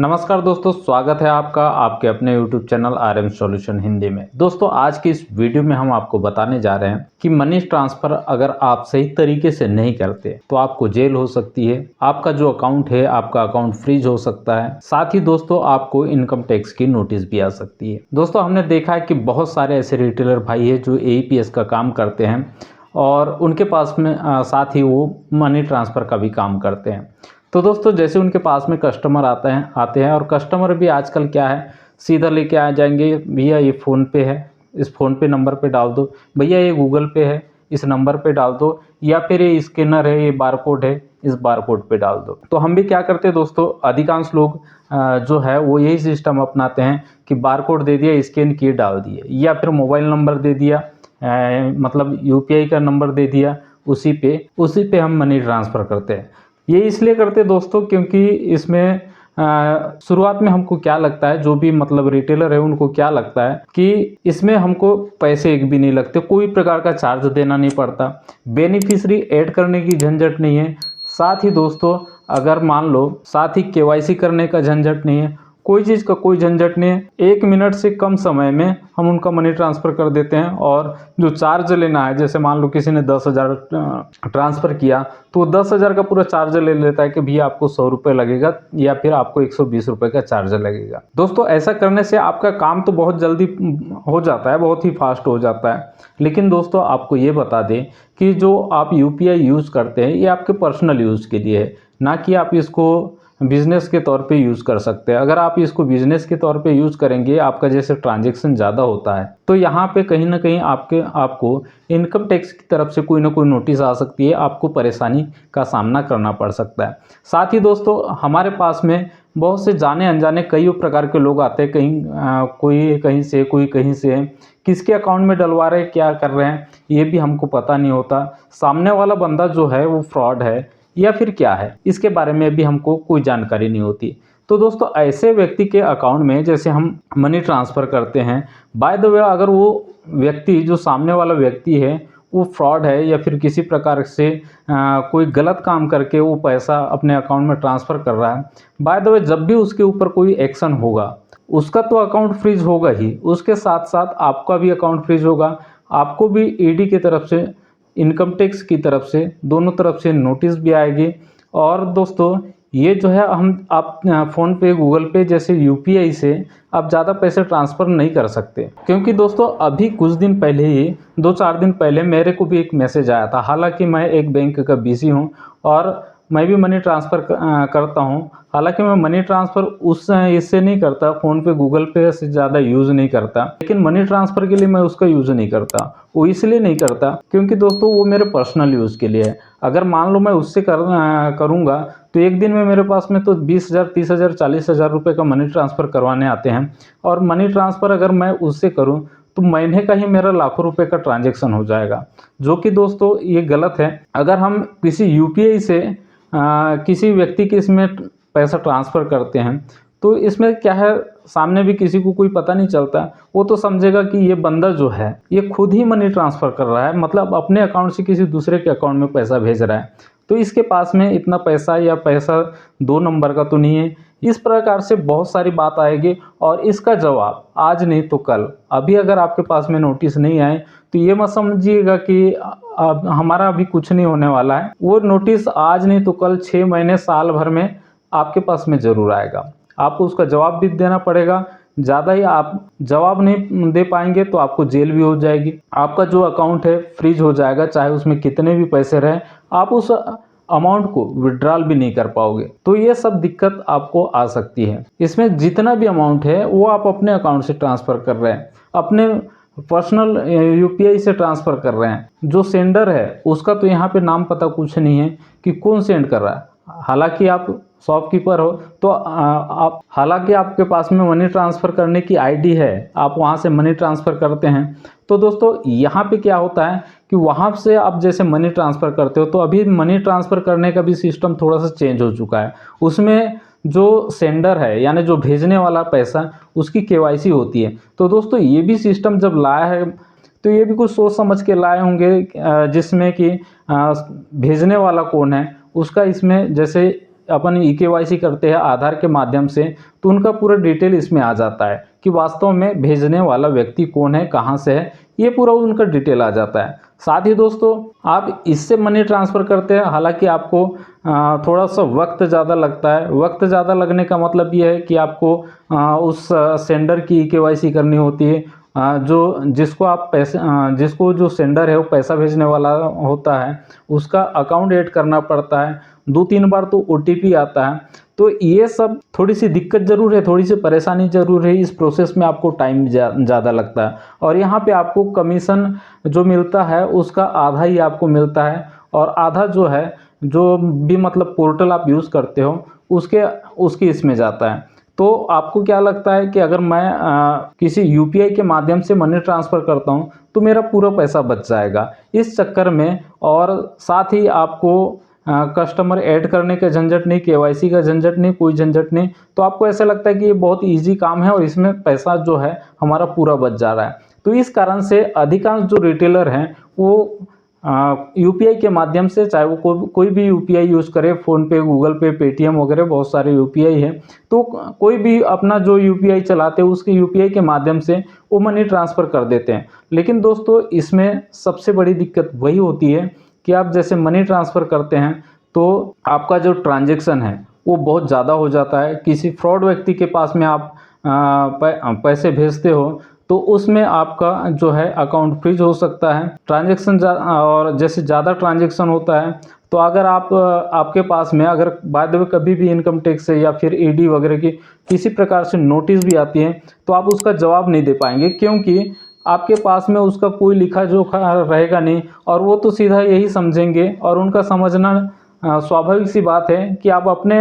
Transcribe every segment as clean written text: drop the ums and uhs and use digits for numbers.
नमस्कार दोस्तों, स्वागत है आपका आपके अपने YouTube channel RM solution Hindi में। दोस्तों, आज की इस वीडियो में हम आपको बताने जा रहे हैं कि मनी ट्रांसफ़र अगर आप सही तरीके से नहीं करते तो आपको जेल हो सकती है, आपका जो अकाउंट है आपका अकाउंट फ्रीज हो सकता है, साथ ही दोस्तों आपको इनकम टैक्स की नोटिस भी आ सकती है। दोस्तों, हमने देखा है कि बहुत सारे ऐसे रिटेलर भाई है जो AEPS का काम करते हैं और उनके पास में साथ ही वो मनी ट्रांसफ़र का भी काम करते हैं। तो दोस्तों, जैसे उनके पास में कस्टमर आते हैं और कस्टमर भी आजकल क्या है, सीधा लेके आ जाएंगे, भैया ये फ़ोनपे है, इस फ़ोनपे नंबर पे डाल दो, भैया ये गूगल पे है, इस नंबर पे डाल दो, या फिर ये स्कैनर है, ये बारकोड है, इस बारकोड पे डाल दो। तो हम भी क्या करते हैं दोस्तों, अधिकांश लोग जो है वो यही सिस्टम अपनाते हैं कि बारकोड दे दिया, स्कैन किए डाल दिए, या फिर मोबाइल नंबर दे दिया, मतलब UPI का नंबर दे दिया, उसी पे हम मनी ट्रांसफ़र करते हैं। ये इसलिए करते हैं दोस्तों क्योंकि इसमें शुरुआत में हमको क्या लगता है, जो भी मतलब रिटेलर है उनको क्या लगता है कि इसमें हमको पैसे एक भी नहीं लगते, कोई प्रकार का चार्ज देना नहीं पड़ता, बेनिफिशियरी ऐड करने की झंझट नहीं है, साथ ही दोस्तों अगर मान लो साथ ही KYC करने का झंझट नहीं है, कोई चीज़ का कोई झंझट नहीं है। 1 मिनट से कम समय में हम उनका मनी ट्रांसफ़र कर देते हैं और जो चार्ज लेना है, जैसे मान लो किसी ने 10,000 ट्रांसफ़र किया तो वो 10,000 का पूरा चार्ज ले लेता है कि भैया आपको 100 रुपये लगेगा या फिर आपको 120 रुपये का चार्ज लगेगा। दोस्तों, ऐसा करने से आपका काम तो बहुत जल्दी हो जाता है, बहुत ही फास्ट हो जाता है। लेकिन दोस्तों, आपको ये बता दें कि जो आप UPI यूज़ करते हैं ये आपके पर्सनल यूज़ के लिए है, ना कि आप इसको बिज़नेस के तौर पे यूज़ कर सकते हैं। अगर आप इसको बिज़नेस के तौर पे यूज़ करेंगे, आपका जैसे ट्रांजैक्शन ज़्यादा होता है, तो यहाँ पे कहीं ना कहीं आपको इनकम टैक्स की तरफ से कोई ना कोई नोटिस आ सकती है, आपको परेशानी का सामना करना पड़ सकता है। साथ ही दोस्तों, हमारे पास में बहुत से जाने अनजाने कई प्रकार के लोग आते हैं, कोई कहीं से, कोई कहीं से, किसके अकाउंट में डलवा रहे हैं, क्या कर रहे हैं, ये भी हमको पता नहीं होता। सामने वाला बंदा जो है वो फ्रॉड है या फिर क्या है, इसके बारे में भी हमको कोई जानकारी नहीं होती। तो दोस्तों, ऐसे व्यक्ति के अकाउंट में जैसे हम मनी ट्रांसफ़र करते हैं, बाय द वे अगर वो व्यक्ति, जो सामने वाला व्यक्ति है, वो फ्रॉड है या फिर किसी प्रकार से कोई गलत काम करके वो पैसा अपने अकाउंट में ट्रांसफ़र कर रहा है, बाय द वे जब भी उसके ऊपर कोई एक्शन होगा, उसका तो अकाउंट फ्रीज होगा ही, उसके साथ साथ आपका भी अकाउंट फ्रीज होगा, आपको भी ED की तरफ से, इनकम टैक्स की तरफ से, दोनों तरफ से नोटिस भी आएगी। और दोस्तों, ये जो है आप फ़ोन पे, गूगल पे जैसे UPI से आप ज़्यादा पैसे ट्रांसफ़र नहीं कर सकते, क्योंकि दोस्तों अभी कुछ दिन पहले ही, 2-4 दिन पहले मेरे को भी एक मैसेज आया था। हालांकि मैं एक बैंक का BC हूँ और मैं भी मनी ट्रांसफ़र करता हूँ। हालांकि मैं मनी ट्रांसफ़र इससे नहीं करता, फ़ोन पे गूगल पे से ज़्यादा यूज़ नहीं करता, लेकिन मनी ट्रांसफ़र के लिए मैं उसका यूज़ नहीं करता। वो इसलिए नहीं करता क्योंकि दोस्तों वो मेरे पर्सनल यूज़ के लिए है। अगर मान लो मैं उससे करूँगा तो एक दिन में मेरे पास में तो 20,000, 30,000, 40,000 रुपये का मनी ट्रांसफ़र करवाने आते हैं, और मनी ट्रांसफ़र अगर मैं उससे करूँ तो महीने का ही मेरा लाखों रुपए का ट्रांजैक्शन हो जाएगा, जो कि दोस्तों ये गलत है। अगर हम किसी UPI से किसी व्यक्ति के इसमें पैसा ट्रांसफ़र करते हैं तो इसमें क्या है, सामने भी किसी को कोई पता नहीं चलता, वो तो समझेगा कि ये बंदा जो है ये खुद ही मनी ट्रांसफ़र कर रहा है, मतलब अपने अकाउंट से किसी दूसरे के अकाउंट में पैसा भेज रहा है, तो इसके पास में इतना पैसा या पैसा 2 नंबर का तो नहीं है। इस प्रकार से बहुत सारी बात आएगी और इसका जवाब आज नहीं तो कल, अभी अगर आपके पास में नोटिस नहीं आए तो ये मत समझिएगा कि अब हमारा अभी कुछ नहीं होने वाला है। वो नोटिस आज नहीं तो कल, 6 महीने, साल भर में आपके पास में ज़रूर आएगा। आपको उसका जवाब भी देना पड़ेगा। ज़्यादा ही आप जवाब नहीं दे पाएंगे तो आपको जेल भी हो जाएगी, आपका जो अकाउंट है फ्रीज हो जाएगा, चाहे उसमें कितने भी पैसे रहें, आप उस अमाउंट को विड्रॉल भी नहीं कर पाओगे। तो ये सब दिक्कत आपको आ सकती है। इसमें जितना भी अमाउंट है वो आप अपने अकाउंट से ट्रांसफ़र कर रहे हैं, अपने पर्सनल UPI से ट्रांसफ़र कर रहे हैं। जो सेंडर है उसका तो यहाँ पे नाम पता कुछ नहीं है कि कौन सेंड कर रहा है। हालांकि आप शॉपकीपर हो तो हालांकि आपके पास में मनी ट्रांसफ़र करने की ID है, आप वहाँ से मनी ट्रांसफ़र करते हैं। तो दोस्तों, यहाँ पे क्या होता है कि वहाँ से आप जैसे मनी ट्रांसफ़र करते हो, तो अभी मनी ट्रांसफ़र करने का भी सिस्टम थोड़ा सा चेंज हो चुका है। उसमें जो सेंडर है, यानी जो भेजने वाला पैसा, उसकी KYC होती है। तो दोस्तों, ये भी सिस्टम जब लाया है तो ये भी कुछ सोच समझ के लाए होंगे, जिसमें कि भेजने वाला कौन है उसका इसमें जैसे अपन ई-केवाईसी करते हैं आधार के माध्यम से, तो उनका पूरा डिटेल इसमें आ जाता है कि वास्तव में भेजने वाला व्यक्ति कौन है, कहाँ से है, ये पूरा उनका डिटेल आ जाता है। साथ ही दोस्तों आप इससे मनी ट्रांसफ़र करते हैं, हालांकि आपको थोड़ा सा वक्त ज़्यादा लगता है। वक्त ज़्यादा लगने का मतलब ये है कि आपको उस सेंडर की ई-केवाईसी करनी होती है, जिसको आप पैसे जिसको जो सेंडर है वो पैसा भेजने वाला होता है, उसका अकाउंट ऐड करना पड़ता है, 2-3 बार तो ओटीपी आता है। तो ये सब थोड़ी सी दिक्कत ज़रूर है, थोड़ी सी परेशानी ज़रूर है, इस प्रोसेस में आपको टाइम ज़्यादा लगता है और यहाँ पे आपको कमीशन जो मिलता है उसका आधा ही आपको मिलता है और आधा जो है, जो भी मतलब पोर्टल आप यूज़ करते हो उसकी इसमें जाता है। तो आपको क्या लगता है कि अगर मैं किसी यूपीआई के माध्यम से मनी ट्रांसफ़र करता हूँ तो मेरा पूरा पैसा बच जाएगा इस चक्कर में, और साथ ही आपको कस्टमर ऐड करने का झंझट नहीं, केवाईसी का झंझट नहीं, कोई झंझट नहीं। तो आपको ऐसा लगता है कि ये बहुत ईजी काम है और इसमें पैसा जो है हमारा पूरा बच जा रहा है। तो इस कारण से अधिकांश जो रिटेलर हैं वो यूपीआई के माध्यम से, चाहे वो कोई भी यूपीआई यूज़ करे, फ़ोनपे, गूगल पे, पेटीएम वगैरह बहुत सारे यूपीआई है, तो कोई भी अपना जो यूपीआई चलाते हैं उसके यूपीआई के माध्यम से वो मनी ट्रांसफ़र कर देते हैं। लेकिन दोस्तों इसमें सबसे बड़ी दिक्कत वही होती है कि आप जैसे मनी ट्रांसफ़र करते हैं तो आपका जो ट्रांजैक्शन है वो बहुत ज़्यादा हो जाता है। किसी फ्रॉड व्यक्ति के पास में आप पैसे भेजते हो तो उसमें आपका जो है अकाउंट फ्रीज हो सकता है। ट्रांजैक्शन और जैसे ज़्यादा ट्रांजैक्शन होता है तो अगर आपके पास में अगर बाद में कभी भी इनकम टैक्स से या फिर ईडी वगैरह की किसी प्रकार से नोटिस भी आती है तो आप उसका जवाब नहीं दे पाएंगे, क्योंकि आपके पास में उसका कोई लिखा जोखा रहेगा नहीं और वो तो सीधा यही समझेंगे और उनका समझना स्वाभाविक सी बात है कि आप अपने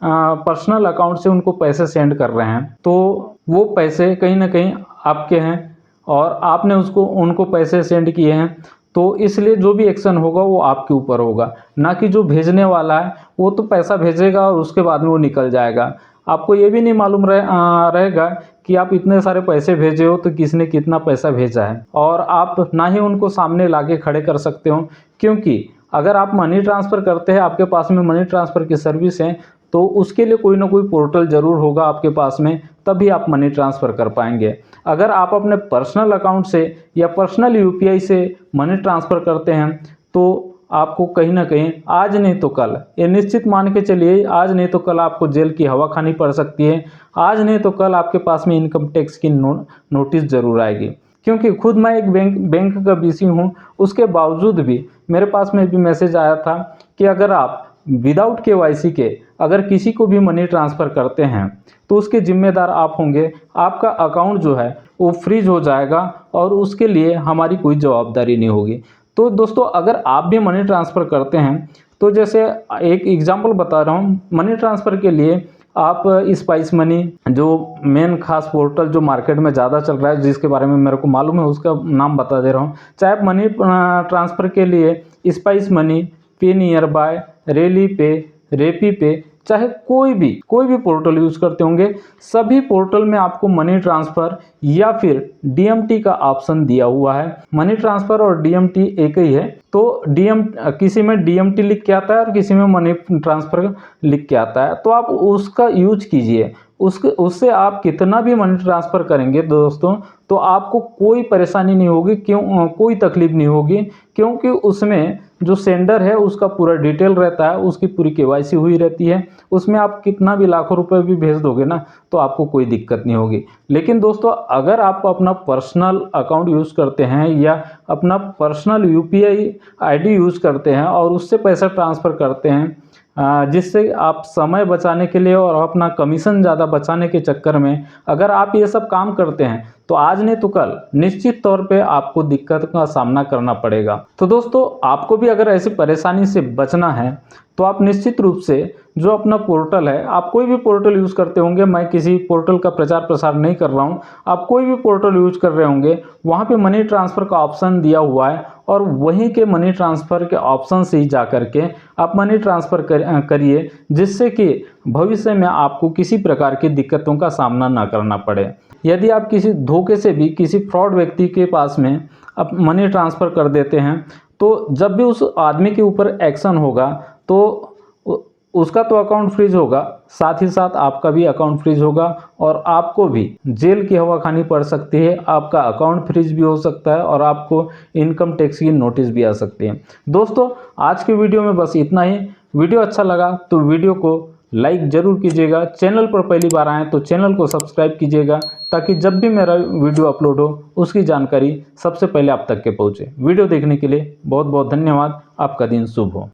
पर्सनल अकाउंट से उनको पैसे सेंड कर रहे हैं, तो वो पैसे कहीं ना कहीं आपके हैं और आपने उनको पैसे सेंड किए हैं, तो इसलिए जो भी एक्शन होगा वो आपके ऊपर होगा, ना कि जो भेजने वाला है वो तो पैसा भेजेगा और उसके बाद में वो निकल जाएगा। आपको ये भी नहीं मालूम रहेगा कि आप इतने सारे पैसे भेजे हो तो किसने कितना पैसा भेजा है, और आप ना ही उनको सामने लाके खड़े कर सकते हो, क्योंकि अगर आप मनी ट्रांसफ़र करते हैं, आपके पास में मनी ट्रांसफ़र की सर्विस है, तो उसके लिए कोई ना कोई पोर्टल ज़रूर होगा आपके पास में, तभी आप मनी ट्रांसफ़र कर पाएंगे। अगर आप अपने पर्सनल अकाउंट से या पर्सनल यूपीआई से मनी ट्रांसफ़र करते हैं तो आपको कहीं ना कहीं आज नहीं तो कल, ये निश्चित मान के चलिए, आज नहीं तो कल आपको जेल की हवा खानी पड़ सकती है। आज नहीं तो कल आपके पास में इनकम टैक्स की नोटिस ज़रूर आएगी, क्योंकि खुद मैं एक बैंक का बीसी हूँ, उसके बावजूद भी मेरे पास में भी मैसेज आया था कि अगर आप विदाउट केवाईसी के अगर किसी को भी मनी ट्रांसफ़र करते हैं तो उसके जिम्मेदार आप होंगे, आपका अकाउंट जो है वो फ्रीज हो जाएगा और उसके लिए हमारी कोई जवाबदारी नहीं होगी। तो दोस्तों अगर आप भी मनी ट्रांसफ़र करते हैं तो जैसे एक एग्जांपल बता रहा हूँ, मनी ट्रांसफ़र के लिए आप स्पाइस मनी, जो मेन खास पोर्टल जो मार्केट में ज़्यादा चल रहा है, जिसके बारे में मेरे को मालूम है उसका नाम बता दे रहा हूँ। चाहे आप मनी ट्रांसफ़र के लिए स्पाइस मनी, पे नियर बाय, रेली पे, रेपी पे, चाहे कोई भी पोर्टल यूज़ करते होंगे, सभी पोर्टल में आपको मनी ट्रांसफ़र या फिर डीएमटी का ऑप्शन दिया हुआ है। मनी ट्रांसफ़र और डीएमटी एक ही है, तो किसी में डीएमटी लिख के आता है और किसी में मनी ट्रांसफ़र लिख के आता है, तो आप उसका यूज कीजिए। उससे आप कितना भी मनी ट्रांसफ़र करेंगे दोस्तों तो आपको कोई परेशानी नहीं होगी, कोई तकलीफ नहीं होगी, क्योंकि उसमें जो सेंडर है उसका पूरा डिटेल रहता है, उसकी पूरी केवाईसी हुई रहती है। उसमें आप कितना भी लाखों रुपए भी भेज दोगे ना तो आपको कोई दिक्कत नहीं होगी। लेकिन दोस्तों अगर आप अपना पर्सनल अकाउंट यूज़ करते हैं या अपना पर्सनल यूपीआई आईडी यूज़ करते हैं और उससे पैसा ट्रांसफ़र करते हैं, जिससे आप समय बचाने के लिए और अपना कमीशन ज़्यादा बचाने के चक्कर में अगर आप ये सब काम करते हैं तो आज नहीं तो कल निश्चित तौर पे आपको दिक्कत का सामना करना पड़ेगा। तो दोस्तों आपको भी अगर ऐसी परेशानी से बचना है तो आप निश्चित रूप से जो अपना पोर्टल है, आप कोई भी पोर्टल यूज़ करते होंगे, मैं किसी पोर्टल का प्रचार प्रसार नहीं कर रहा हूँ, आप कोई भी पोर्टल यूज कर रहे होंगे, वहाँ पे मनी ट्रांसफ़र का ऑप्शन दिया हुआ है और वहीं के मनी ट्रांसफ़र के ऑप्शन से ही जा करके आप मनी ट्रांसफ़र करिए, जिससे कि भविष्य में आपको किसी प्रकार की दिक्कतों का सामना ना करना पड़े। यदि आप किसी धोखे से भी किसी फ्रॉड व्यक्ति के पास में आप मनी ट्रांसफ़र कर देते हैं तो जब भी उस आदमी के ऊपर एक्शन होगा तो उसका तो अकाउंट फ्रीज होगा, साथ ही साथ आपका भी अकाउंट फ्रीज होगा और आपको भी जेल की हवा खानी पड़ सकती है। आपका अकाउंट फ्रीज भी हो सकता है और आपको इनकम टैक्स की नोटिस भी आ सकती है। दोस्तों आज की वीडियो में बस इतना ही। वीडियो अच्छा लगा तो वीडियो को लाइक जरूर कीजिएगा। चैनल पर पहली बार आएँ तो चैनल को सब्सक्राइब कीजिएगा ताकि जब भी मेरा वीडियो अपलोड हो उसकी जानकारी सबसे पहले आप तक के पहुँचे। वीडियो देखने के लिए बहुत बहुत धन्यवाद। आपका दिन शुभ हो।